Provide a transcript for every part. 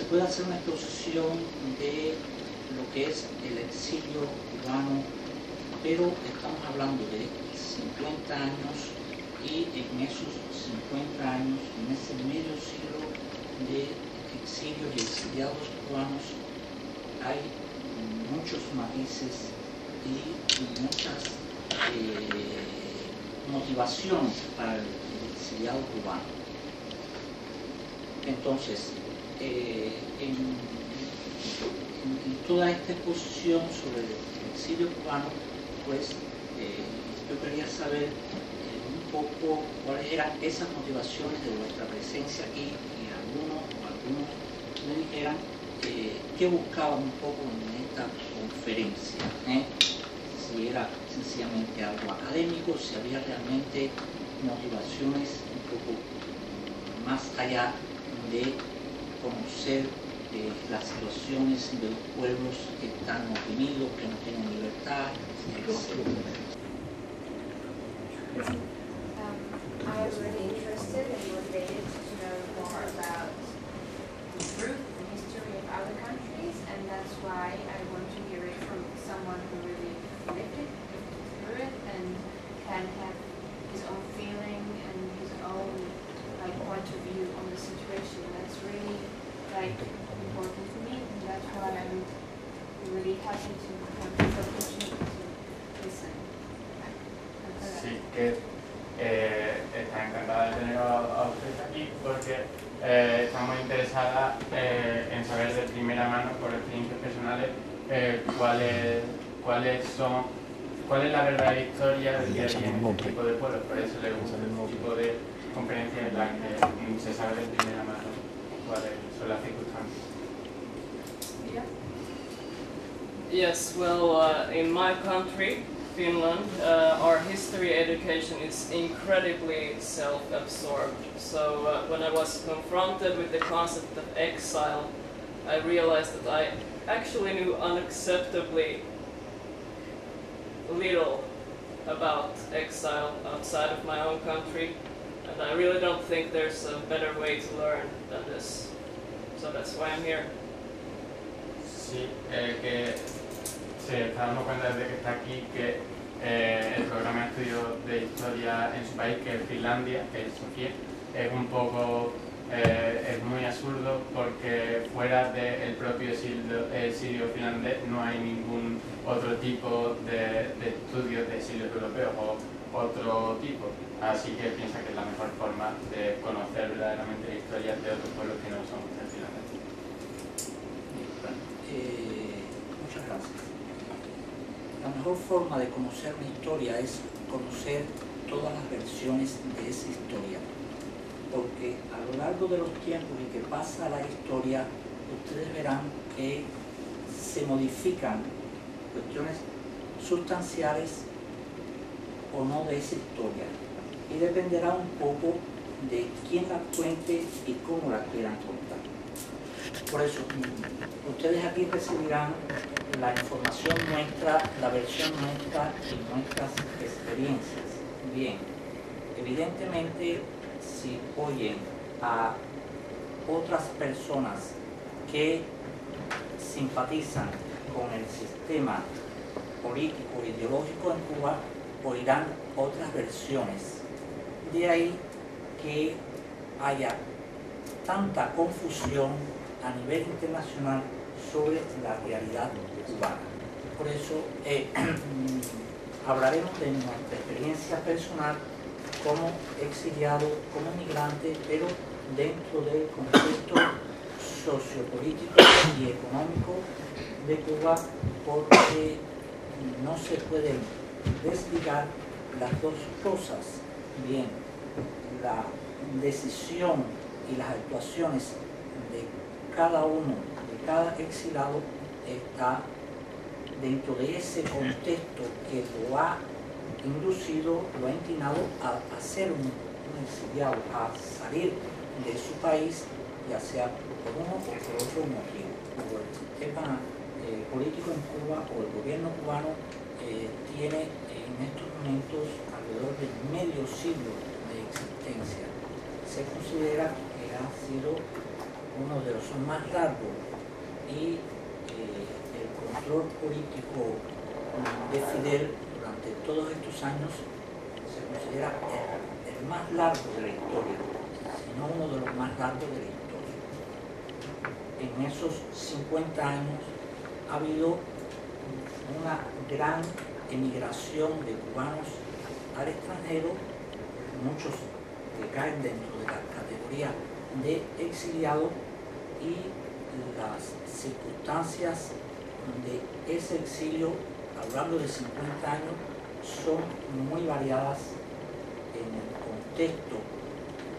puede hacer una exposición de lo que es el exilio cubano, pero estamos hablando de 50 años y en esos 50 años, en ese medio siglo de exilios y exiliados cubanos, hay muchos matices y muchas motivaciones para el exiliado cubano. Entonces, en toda esta exposición sobre el exilio cubano, pues yo quería saber un poco cuáles eran esas motivaciones de vuestra presencia aquí, y algunos me dijeran qué buscaban un poco en esta conferencia, si era sencillamente algo académico, si había realmente motivaciones un poco más allá de conocer las situaciones de los pueblos que están oprimidos, que no tienen libertad, etc. I am really interested and motivated to know more about the root and history of other countries, and that's why I want to hear it from someone who really lived it, through it, and can have his own feeling and his own point of view on the situation. That's really important for me, and that's why I'm really happy to have this opportunity to listen. Sí, que está encantada de tener a ustedes aquí porque está muy interesada en saber de primera mano, por experiencias personales, cuál es la verdadera historia del día a día en este tipo de pueblos. Por eso le gusta este tipo de conferencias en las que se sabe de primera mano cuáles son las circunstancias. Yes, well, in my country, Finland, our history education is incredibly self-absorbed. So when I was confronted with the concept of exile, I realized that I actually knew unacceptably little about exile outside of my own country, and I really don't think there's a better way to learn than this. So that's why I'm here. Sí, que se está dando cuenta desde que está aquí que el programa de estudios de historia en su país, que es Finlandia, que es Sofía, es un poco, es muy absurdo porque fuera del propio exilio finlandés no hay ningún otro tipo de estudios de exilios europeos o otro tipo. Así que piensa que es la mejor forma de conocer verdaderamente la historia de otros pueblos que no son finlandeses. Muchas gracias. La mejor forma de conocer una historia es conocer todas las versiones de esa historia, porque a lo largo de los tiempos en que pasa la historia, ustedes verán que se modifican cuestiones sustanciales o no de esa historia, y dependerá un poco de quién la cuente y cómo la quieran contar. Por eso, ustedes aquí recibirán la información nuestra, la versión nuestra y nuestras experiencias. Bien, evidentemente, si oyen a otras personas que simpatizan con el sistema político e ideológico en Cuba, oirán otras versiones. De ahí que haya tanta confusión a nivel internacional sobre la realidad cubana. Por eso hablaremos de nuestra experiencia personal como exiliado, como migrante, pero dentro del contexto sociopolítico y económico de Cuba, porque no se pueden desligar las dos cosas. Bien, la decisión y las actuaciones de cada uno, de cada exilado, está dentro de ese contexto que lo ha inducido, lo ha inclinado a ser un exiliado, a salir de su país, ya sea por uno o por otro motivo. O el sistema político en Cuba o el gobierno cubano tiene en estos momentos alrededor de medio siglo de existencia. Se considera que ha sido uno de los más largos, y el control político de Fidel durante todos estos años se considera el más largo de la historia, si no uno de los más largos de la historia. En esos 50 años ha habido una gran emigración de cubanos al extranjero, muchos que caen dentro de la categoría de exiliados, y las circunstancias de ese exilio a lo largo de 50 años son muy variadas en el contexto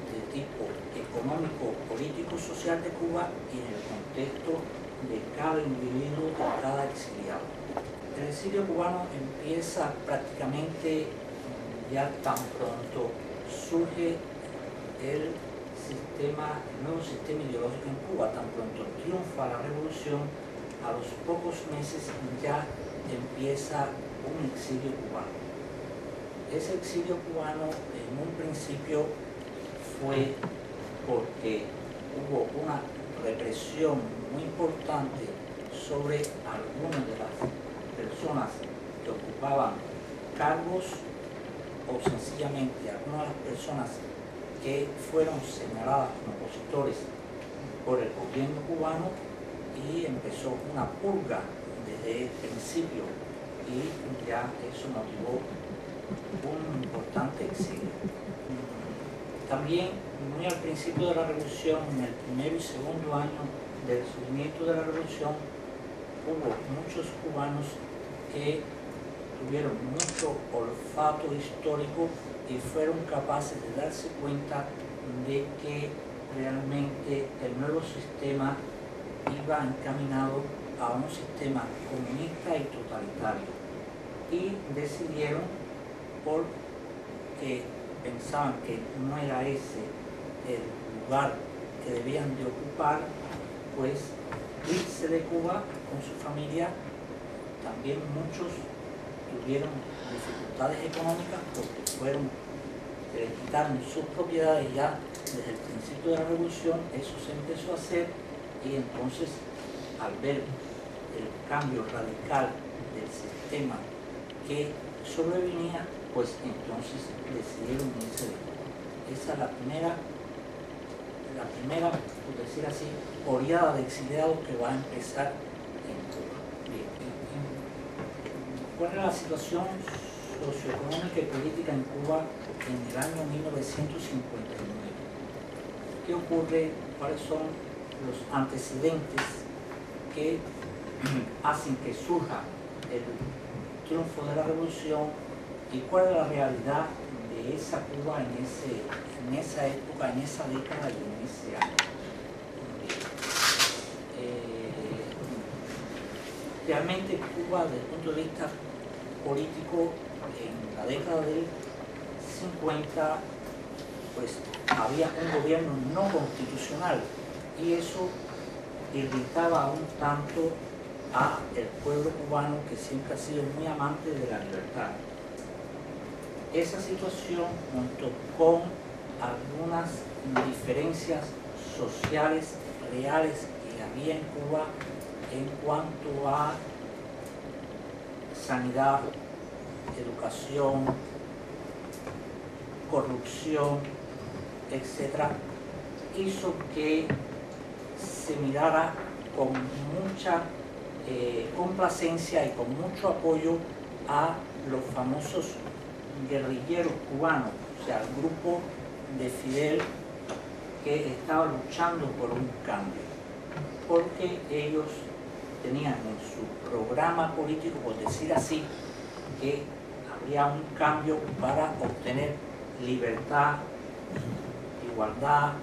de tipo económico, político, social de Cuba y en el contexto de cada individuo, de cada exiliado. El exilio cubano empieza prácticamente ya tan pronto surge el nuevo sistema ideológico en Cuba, tan pronto triunfa la revolución, a los pocos meses ya empieza un exilio cubano. Ese exilio cubano en un principio fue porque hubo una represión muy importante sobre algunas de las personas que ocupaban cargos, o sencillamente algunas de las personas que fueron señaladas como opositores por el gobierno cubano, y empezó una purga desde el principio, y ya eso motivó un importante exilio. También muy al principio de la revolución, en el primero y segundo año del surgimiento de la revolución, hubo muchos cubanos que tuvieron mucho olfato histórico y fueron capaces de darse cuenta de que realmente el nuevo sistema iba encaminado a un sistema comunista y totalitario, y decidieron, porque pensaban que no era ese el lugar que debían de ocupar, pues irse de Cuba con su familia. También muchos tuvieron dificultades económicas porque les quitaron sus propiedades ya desde el principio de la revolución. Eso se empezó a hacer, y entonces, al ver el cambio radical del sistema que sobrevenía, pues entonces decidieron irse de Cuba. Esa es la primera, por decir así, oleada de exiliados que va a empezar en Cuba. Bien. ¿Cuál era la situación socioeconómica y política en Cuba en el año 1959? ¿Qué ocurre? ¿Cuáles son los antecedentes que hacen que surja el triunfo de la revolución, y cuál es la realidad de esa Cuba en esa época, en esa década y en ese año? Realmente Cuba, desde el punto de vista político, en la década del 50, pues había un gobierno no constitucional, y eso irritaba un tanto a el pueblo cubano, que siempre ha sido muy amante de la libertad. Esa situación, junto con algunas diferencias sociales reales que había en Cuba en cuanto a sanidad, educación, corrupción, etc., hizo que se mirara con mucha complacencia y con mucho apoyo a los famosos guerrilleros cubanos, o sea, el grupo de Fidel que estaba luchando por un cambio, porque ellos tenían en su programa político, por decir así, que habría un cambio para obtener libertad, igualdad,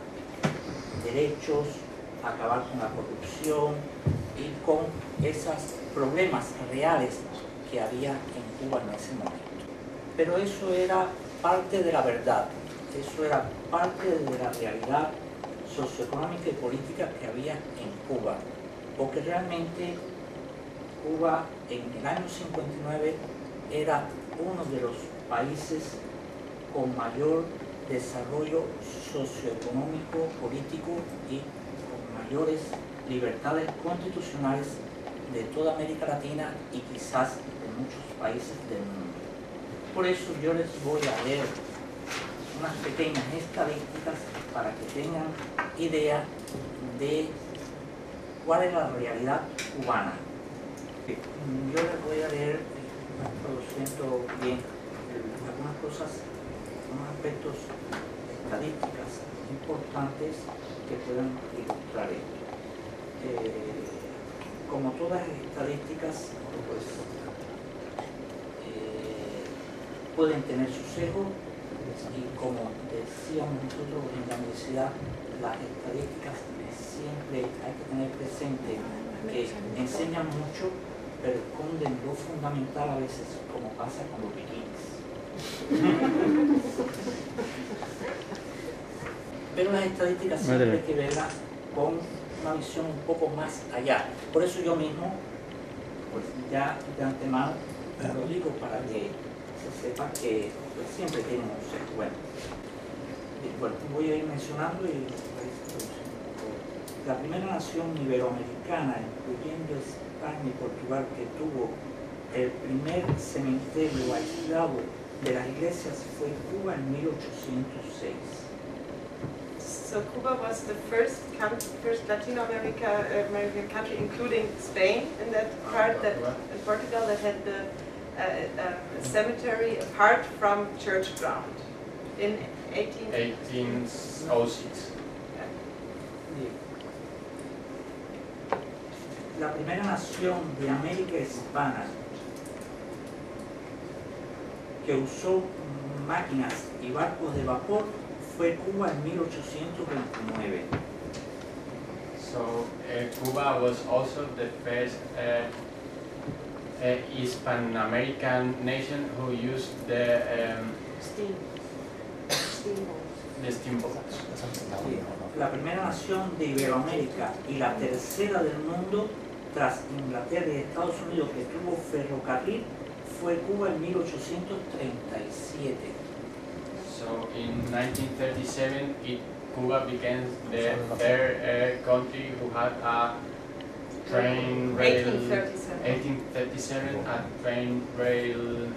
derechos, acabar con la corrupción y con esos problemas reales que había en Cuba en ese momento. Pero eso era parte de la verdad, eso era parte de la realidad socioeconómica y política que había en Cuba, porque realmente Cuba en el año 59 era uno de los países con mayor desarrollo socioeconómico, político y con mayores libertades constitucionales de toda América Latina y quizás de muchos países del mundo. Por eso yo les voy a leer unas pequeñas estadísticas para que tengan idea de cuál es la realidad cubana. Yo les voy a leer, traduciendo bien, algunas cosas, unos aspectos estadísticas importantes que puedan ilustrar esto. Como todas las estadísticas, pues, pueden tener su sesgo, y como decíamos nosotros en la universidad, las estadísticas siempre hay que tener presente que enseñan mucho, pero esconden lo fundamental a veces, como pasa con los bikinis. Pero las estadísticas siempre hay que verlas con una visión un poco más allá. Por eso yo mismo, pues ya de antemano, lo digo para que se sepa que pues, siempre tienen un sesgo. Bueno, voy a ir mencionando y la primera nación iberoamericana, incluyendo España y Portugal, que tuvo el primer cementerio aislado de las iglesias fue Cuba en 1806. So Cuba was the first Latino American country, including Spain, in that part, that in Portugal, that had the cemetery apart from church ground in 1806. La primera nación de América Hispana que usó máquinas y barcos de vapor fue Cuba en 1829. So Cuba was also the first Hispano-American nation who used the steamboats. La primera nación de Iberoamérica y la tercera del mundo tras Inglaterra y Estados Unidos que tuvo ferrocarril fue Cuba en 1837. So in 1937, Cuba became the third country who had a train rail. 1837, a train rail.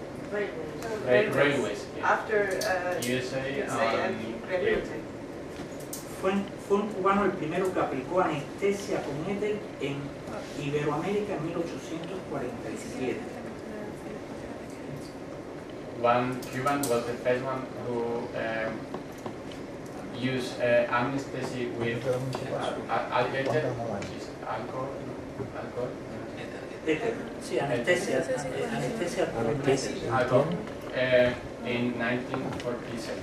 Railways. Yeah. After USA and Great Britain. Fue un cubano el primero que aplicó anestesia con éter en Iberoamérica en 1847. One Cuban was the first one who used anesthesia with alcohol. Sí, anestesia con Alcohol in 1947.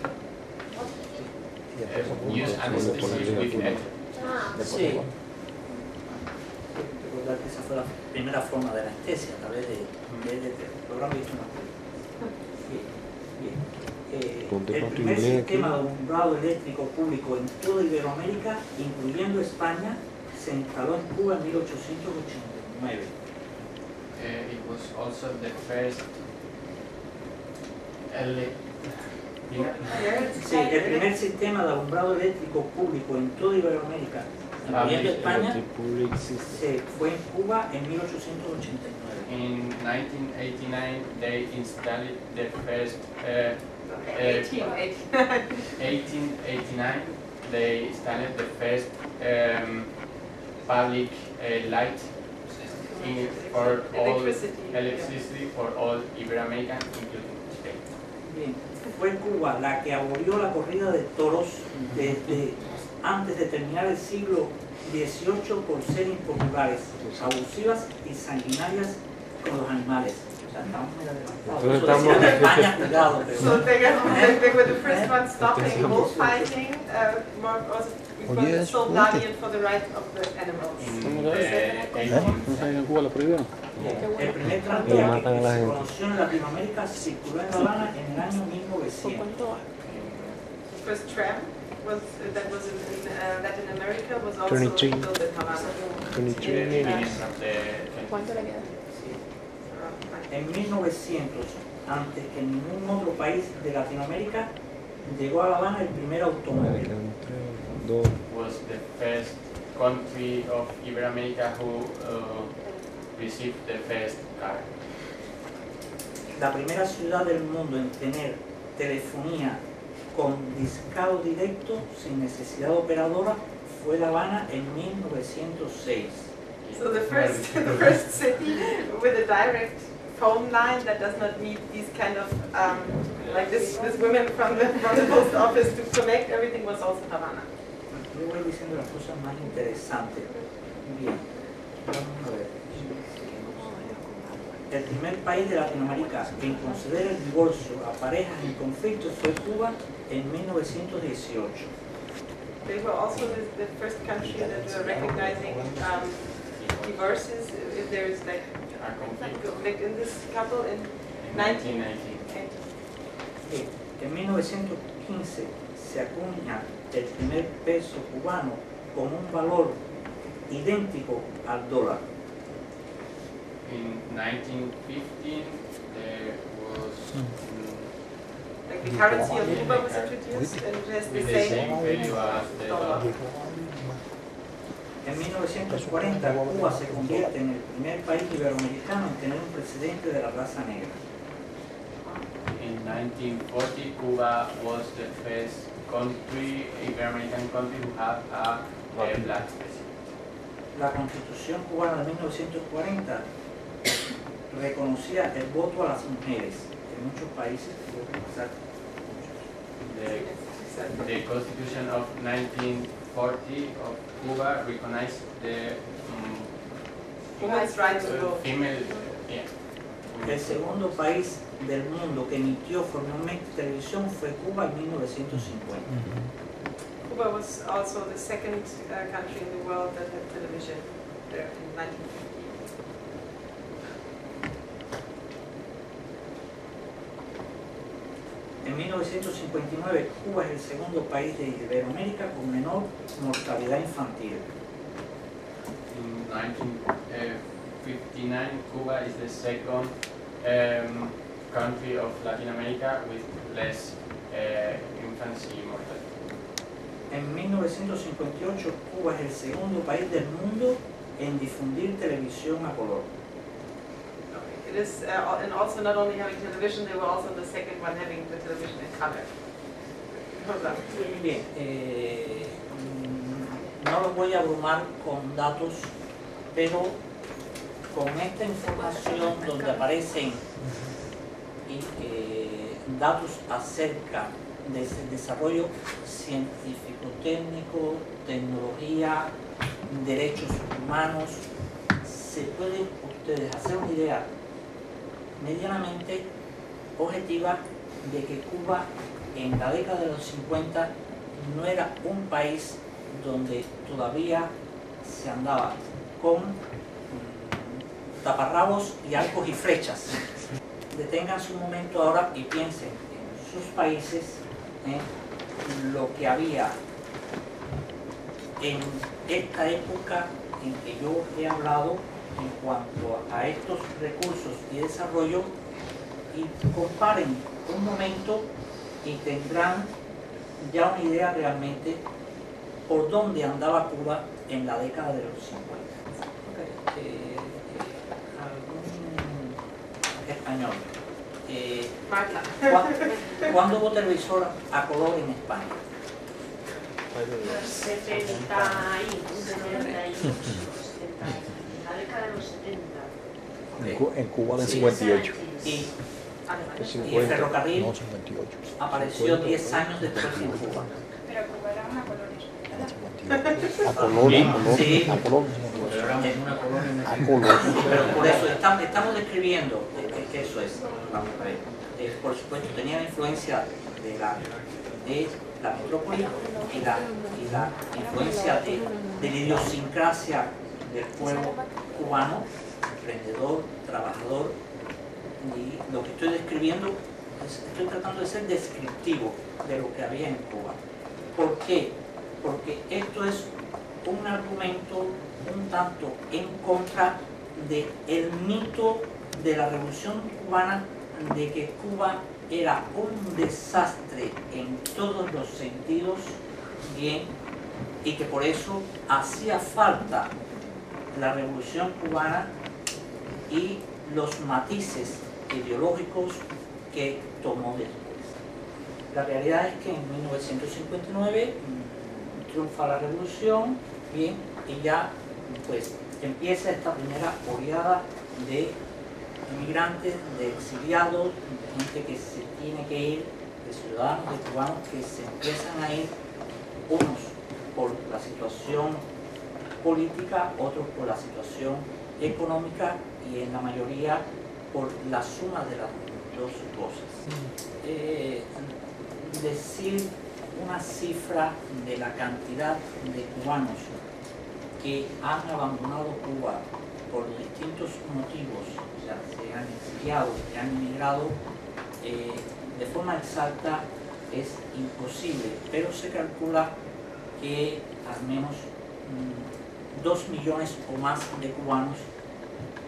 Use anesthesia with ether. Sí. Recordar que esa fue la primera forma de anestesia a través de lo habrán visto más. El primer sistema de alumbrado eléctrico público en toda Iberoamérica, incluyendo España, se instaló en Cuba en 1889. It was also the first Sí, el primer sistema de alumbrado eléctrico público en toda Iberoamérica, incluyendo España, se fue en Cuba en 1889. In 1989, they installed the first. 1889, they installed the first public light for all electricity for all Iberoamerica, including Spain. Bien. Fue Cuba la que abolió la corrida de toros desde antes de terminar el siglo XVIII por ser impopulares, abusivas y sanguinarias con los animales. O sea, estamos muy adelantados. Eso decía España, cuidado. Pero... So they were the first ones stopping bullfighting, more also Soldadian for the right of the animals. El primer tranvía que se conoció en Latinoamérica circuló en La Habana en el año 1900. The first tram that was in Latin America was also built in Havana. ¿Cuánto le queda? En 1900, antes que en ningún otro país de Latinoamérica, llegó a La Habana el primer automóvil. Was the first country of Iberoamerica who received the first card. La primera ciudad del mundo en tener telefonía con discado directo sin necesidad de operadora fue La Habana en 1906. So the first city with a direct phone line that does not need these kind of like this women from the post office to connect everything was also Havana. Yo voy diciendo las cosas más interesantes. Bien, vamos a ver. El primer país de Latinoamérica en conceder el divorcio a parejas en conflicto fue Cuba en 1918. They were also the first country that were recognizing divorces if there is like conflict in this couple in 1990. Bien, en 1915 se acuña el primer peso cubano con un valor idéntico al dólar. In 1915, there was Like the currency of Cuba was introduced and it has with the the same same value as the dollar. En 1940 Cuba se convierte en el primer país iberoamericano en tener un presidente de la raza negra. In 1940, Cuba was the first country, Ibero-American country, who had a black president. La Constitución cubana de 1940 reconocía el voto a las mujeres en muchos países. The Constitution of 1940 of Cuba recognized the women's right to vote. female. El segundo país del mundo que emitió formalmente televisión fue Cuba en 1950. Cuba was also the second country in the world that had television there in 1950. En 1959 Cuba es el segundo país de Iberoamérica con menor mortalidad infantil. In 1959, Cuba is the second country of Latin America with less infancy mortality. En 1958 Cuba es el segundo país del mundo en difundir televisión a color. It is, and also not only having television, they were also the second one having the television in color. Bien, no los voy a abrumar con datos, pero con esta información donde aparecen datos acerca del desarrollo científico, técnico, tecnología, derechos humanos, se pueden ustedes hacer una idea medianamente objetiva de que Cuba en la década de los 50 no era un país donde todavía se andaba con taparrabos y arcos y flechas. Deténganse un momento ahora y piensen en sus países, lo que había en esta época en que yo he hablado en cuanto a estos recursos y desarrollo, y comparen un momento y tendrán ya una idea realmente por dónde andaba Cuba en la década de los 50. Algún español. ¿Cuándo hubo televisor a color en España? 70 la década de los 70. En Cuba en 58. Y En el ferrocarril no, 58. apareció 10 años después en Cuba. Pero Cuba era una colonia. A color, Sí. a color. Es una colonia. A color. Pero por eso estamos describiendo que eso es. Vamos a ver. Por supuesto tenía la influencia de la metrópoli y la influencia de la idiosincrasia del pueblo cubano, emprendedor, trabajador, y lo que estoy describiendo, estoy tratando de ser descriptivo de lo que había en Cuba. ¿Por qué? Porque esto es un argumento un tanto en contra del mito de la Revolución Cubana, de que Cuba era un desastre en todos los sentidos, bien, y que por eso hacía falta la Revolución Cubana y los matices ideológicos que tomó después. La realidad es que en 1959 triunfa la revolución, bien, y ya pues empieza esta primera oleada de inmigrantes, de exiliados, de gente que se tiene que ir, de ciudadanos, de cubanos que se empiezan a ir, unos por la situación política, otros por la situación económica y en la mayoría por la suma de las dos cosas. Decir una cifra de la cantidad de cubanos que han abandonado Cuba por distintos motivos, o sea, se han exiliado, se han emigrado, de forma exacta es imposible, pero se calcula que al menos 2 millones o más de cubanos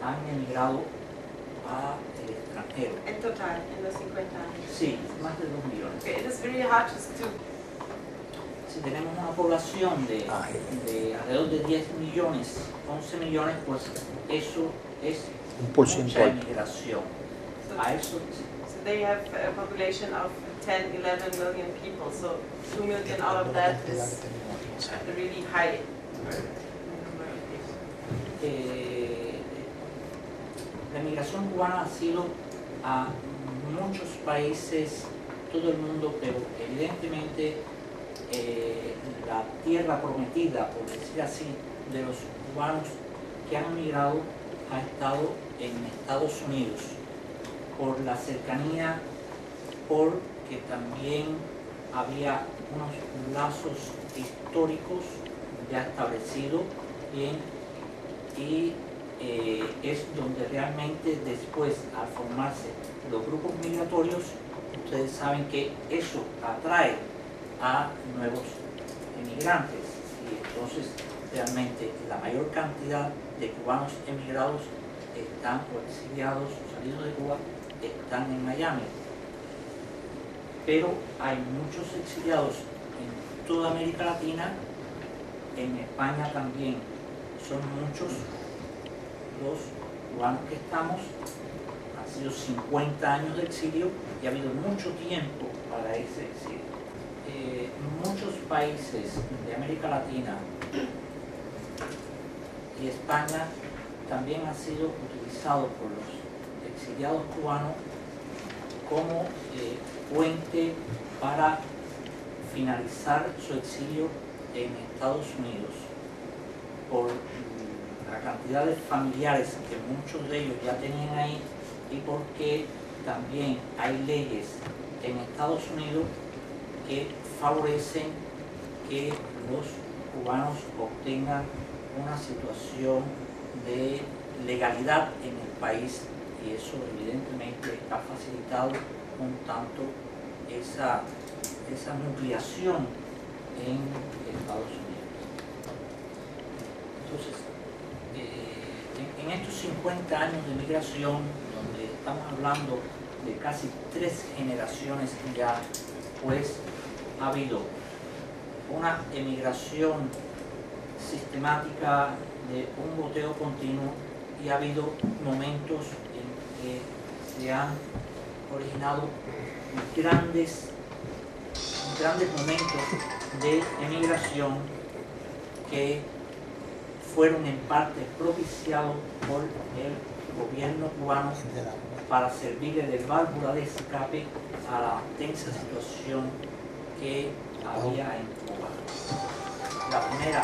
han emigrado al extranjero. En total, en los 50 años. Sí, más de 2 millones. Okay, it is very hard to Si tenemos una población de alrededor de 10 millones, 11 millones, pues eso es mucha emigración. A eso So they have a population of 10, 11 million people, so 2 million out of that is a really high number of people. La migración cubana ha sido a muchos países, todo el mundo, pero evidentemente la tierra prometida, por decir así, de los cubanos que han emigrado ha estado en Estados Unidos, por la cercanía, porque también había unos lazos históricos ya establecidos, bien, y es donde realmente después, al formarse los grupos migratorios, ustedes saben que eso atrae a nuevos emigrantes y entonces realmente la mayor cantidad de cubanos emigrados están, o exiliados o salidos de Cuba, están en Miami, pero hay muchos exiliados en toda América Latina, en España también son muchos los cubanos que estamos, han sido 50 años de exilio y ha habido mucho tiempo para ese exilio. Muchos países de América Latina y España también han sido utilizados por los exiliados cubanos como puente para finalizar su exilio en Estados Unidos por la cantidad de familiares que muchos de ellos ya tenían ahí y porque también hay leyes en Estados Unidos que favorecen que los cubanos obtengan una situación de legalidad en el país y eso evidentemente ha facilitado un tanto esa nucleación en Estados Unidos. Entonces, en estos 50 años de migración, donde estamos hablando de casi 3 generaciones ya, pues ha habido una emigración sistemática de un goteo continuo y ha habido momentos en que se han originado grandes momentos de emigración que fueron en parte propiciados por el gobierno cubano para servirle de válvula de escape a la tensa situación que había en Cuba. La primera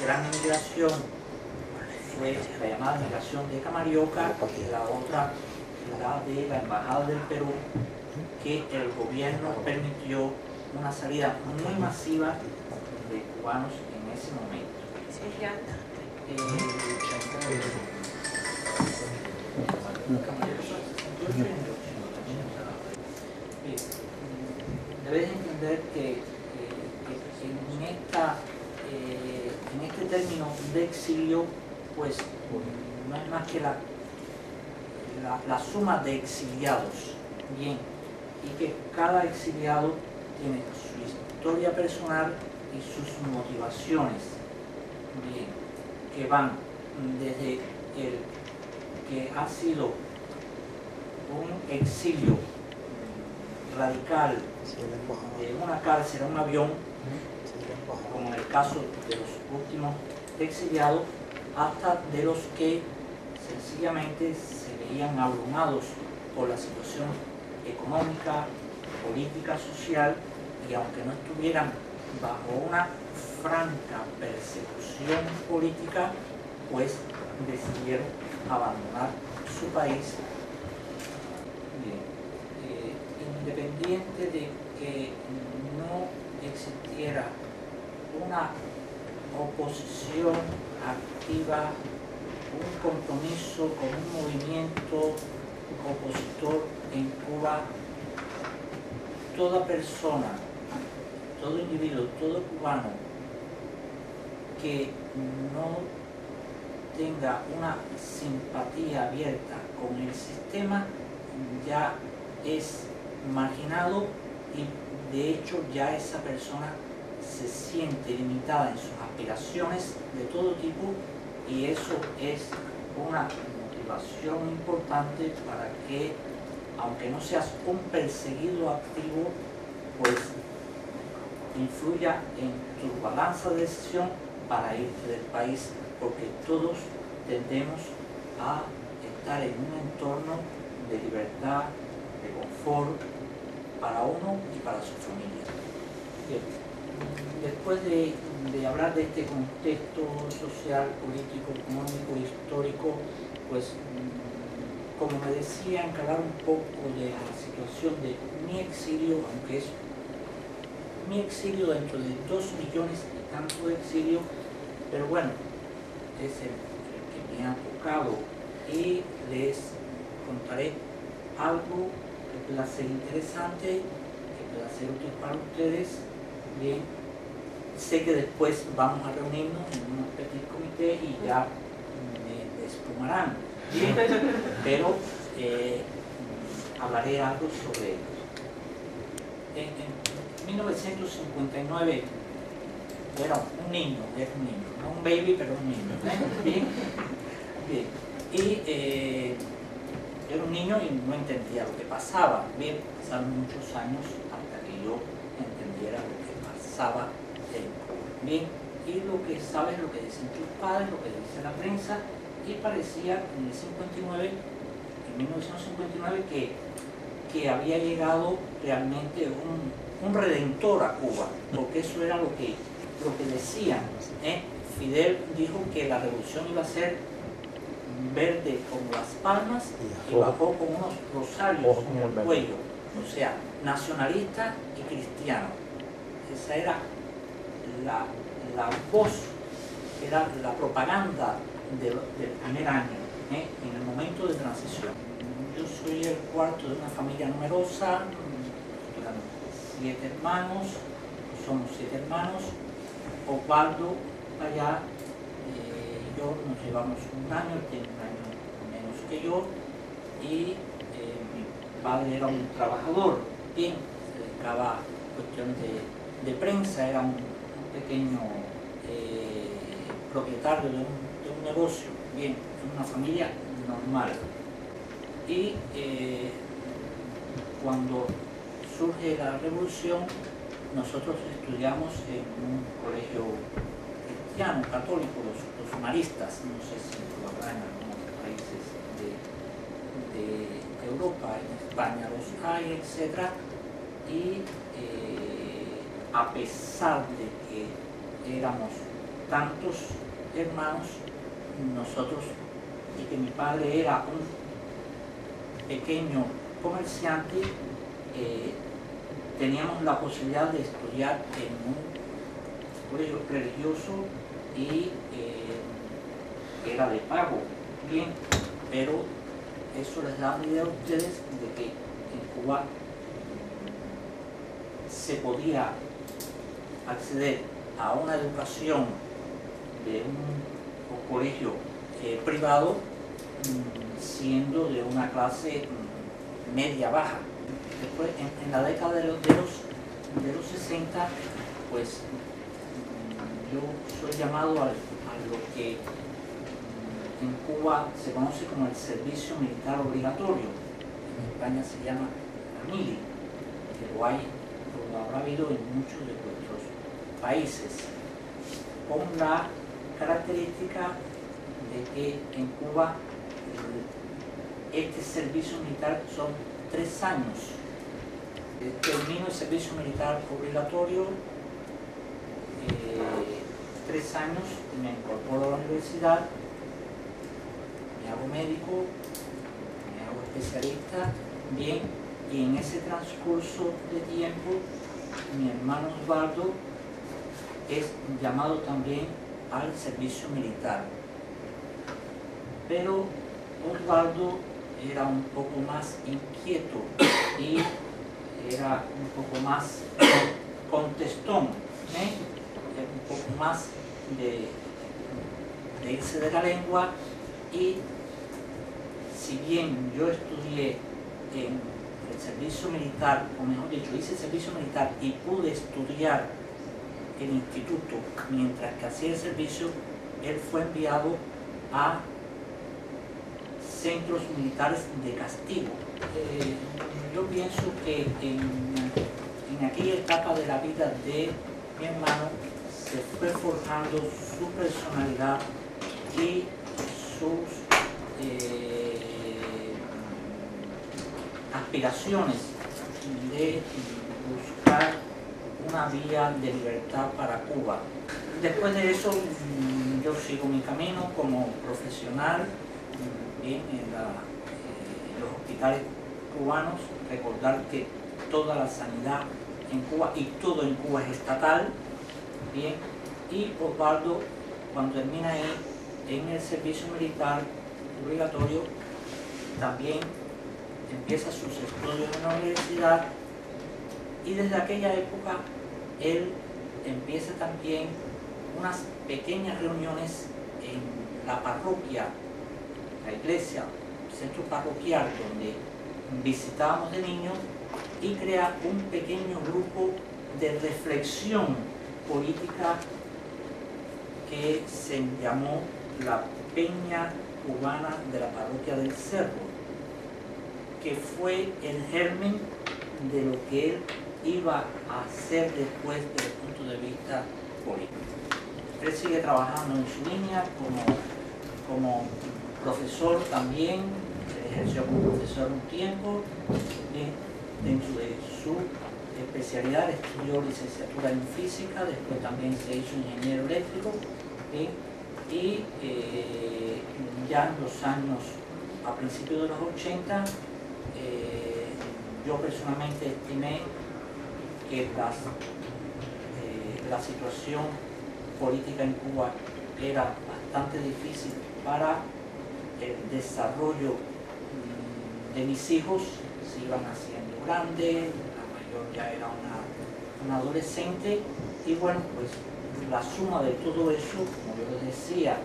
gran migración fue la llamada migración de Camarioca y la otra la de la Embajada del Perú, que el gobierno permitió una salida muy masiva de cubanos en ese momento. Debes entender que en este término de exilio, pues no es más que la suma de exiliados, bien, y que cada exiliado tiene su historia personal y sus motivaciones, bien, que van desde el que ha sido un exilio radical de una cárcel a un avión, como en el caso de los últimos exiliados, hasta de los que sencillamente se veían abrumados por la situación económica, política, social, y aunque no estuvieran bajo una franca persecución política, pues decidieron abandonar su país. Bien, independiente de que no existiera una oposición activa, un compromiso con un movimiento opositor en Cuba, toda persona, todo individuo, todo cubano que no tenga una simpatía abierta con el sistema ya es marginado y de hecho ya esa persona se siente limitada en sus aspiraciones de todo tipo, y eso es una motivación importante para que, aunque no seas un perseguido activo, pues influya en tu balanza de decisión para irte del país, porque todos tendemos a estar en un entorno de libertad, de confort para uno y para su familia. Bien. Después de hablar de este contexto social, político, económico, histórico, pues como me decía, encargar un poco de la situación de mi exilio, aunque es mi exilio dentro de 2 millones y tanto de exilio, pero bueno, es el que me ha tocado, y les contaré algo que pueda ser interesante, que pueda ser útil para ustedes. Bien, sé que después vamos a reunirnos en un petit comité y ya me desplumarán, bien, pero hablaré algo sobre ellos. En 1959 era un niño, no un baby, pero un niño, bien, bien, y era un niño y no entendía lo que pasaba, bien, pasaron muchos años hasta que yo entendiera lo que pasaba en Cuba, bien, y lo que sabes, lo que dicen tus padres, lo que dice la prensa, y parecía en el 59, en 1959, que había llegado realmente un redentor a Cuba, porque eso era lo que decían, Fidel dijo que la revolución iba a ser verde como las palmas y bajó con unos rosarios en el cuello, o sea, nacionalista y cristiano. Esa era la voz, era la propaganda del primer año, en el momento de transición. Yo soy el cuarto de una familia numerosa, eran 7 hermanos, somos 7 hermanos, Osvaldo allá, yo nos llevamos un año, él tiene un año menos que yo, y mi padre era un trabajador, bien, se dedicaba a cuestiones de prensa, era un pequeño propietario de un negocio, bien, una familia normal. Y cuando surge la revolución, nosotros estudiamos en un colegio cristiano, católico, los maristas, no sé si lo habrá en algunos países de Europa, en España los hay, etc. Y a pesar de que éramos tantos hermanos, nosotros, y que mi padre era un pequeño comerciante, teníamos la posibilidad de estudiar en un colegio religioso y era de pago, bien, pero eso les da la idea a ustedes de que en Cuba se podía acceder a una educación de un colegio privado siendo de una clase media baja. Después, en la década de los 60, pues yo soy llamado a lo que en Cuba se conoce como el servicio militar obligatorio. En España se llama la mili, que lo habrá habido en muchos de nuestros países, con la característica de que en Cuba este servicio militar son 3 años. Termino el servicio militar obligatorio, 3 años, me incorporo a la universidad, me hago médico, me hago especialista, bien, y en ese transcurso de tiempo mi hermano Osvaldo es llamado también al servicio militar. Pero Osvaldo era un poco más inquieto y era un poco más contestón, un poco más de irse de la lengua, y si bien yo estudié en el servicio militar, o mejor dicho, hice el servicio militar y pude estudiar el instituto mientras que hacía el servicio, él fue enviado a centros militares de castigo. Yo pienso que en aquella etapa de la vida de mi hermano se fue forjando su personalidad y sus aspiraciones de buscar una vía de libertad para Cuba. Después de eso, yo sigo mi camino como profesional bien, en los hospitales cubanos. Recordar que toda la sanidad en Cuba y todo en Cuba es estatal, bien, y Osvaldo, cuando termina ahí en el servicio militar obligatorio, también empieza sus estudios en la universidad, y desde aquella época él empieza también unas pequeñas reuniones en la parroquia, la iglesia, centro parroquial, donde visitábamos de niños, y crea un pequeño grupo de reflexión política que se llamó la Peña Cubana de la Parroquia del Cerro, que fue el germen de lo que él iba a hacer después desde el punto de vista político. Él sigue trabajando en su línea como profesor también, ejerció como profesor un tiempo, dentro de su especialidad estudió licenciatura en física, después también se hizo ingeniero eléctrico, y ya en los años, a principios de los 80, yo personalmente estimé que la situación política en Cuba era bastante difícil para el desarrollo de mis hijos. Se iban haciendo grandes, la mayor ya era una adolescente, y bueno, pues la suma de todo eso, como yo les decía,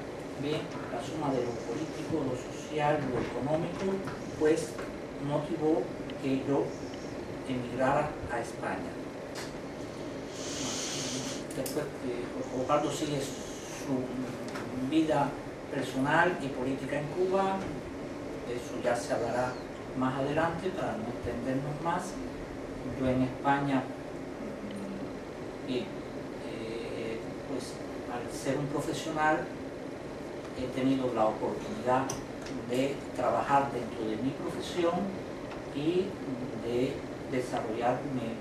bien, la suma de lo político, lo social, lo económico, pues motivó que yo emigrara a España. Después Osvaldo sigue su vida personal y política en Cuba, eso ya se hablará más adelante para no extendernos más. Yo en España, bien, pues al ser un profesional he tenido la oportunidad de trabajar dentro de mi profesión y de desarrollarme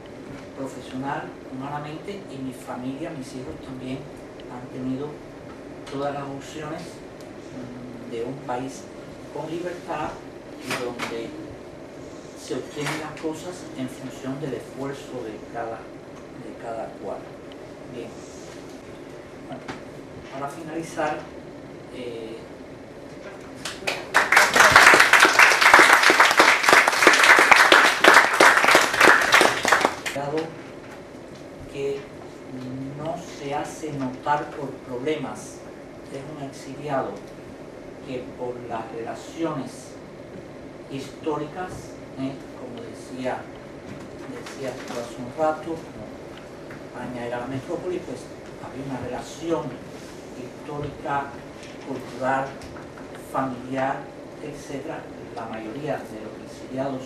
profesional, humanamente, y mi familia, mis hijos también han tenido todas las opciones de un país con libertad y donde se obtienen las cosas en función del esfuerzo de cada cual. Bien. Bueno, para finalizar, que no se hace notar por problemas, es un exiliado que por las relaciones históricas, como decía hace un rato, como España era la metrópoli, pues había hay una relación histórica, cultural, familiar, etc. La mayoría de los exiliados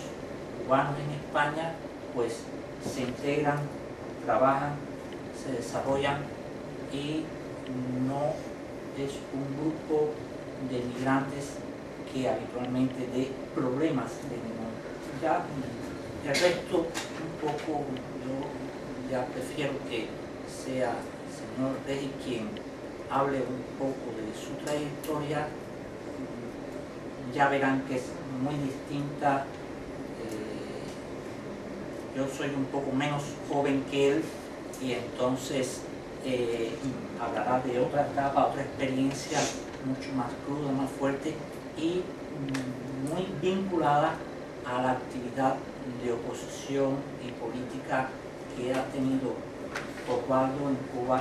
cubanos en España pues se integran, trabajan, se desarrollan y no es un grupo de migrantes que habitualmente dé problemas de ningún. Ya el resto un poco, yo ya prefiero que sea el señor Rey quien hable un poco de su trayectoria. Ya verán que es muy distinta. Yo soy un poco menos joven que él y entonces hablará de otra etapa, otra experiencia mucho más cruda, más fuerte y muy vinculada a la actividad de oposición y política que ha tenido Osvaldo en Cuba,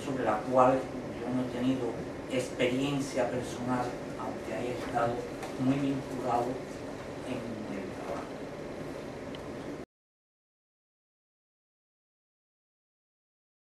sobre la cual yo no he tenido experiencia personal, aunque haya estado muy vinculado en el trabajo.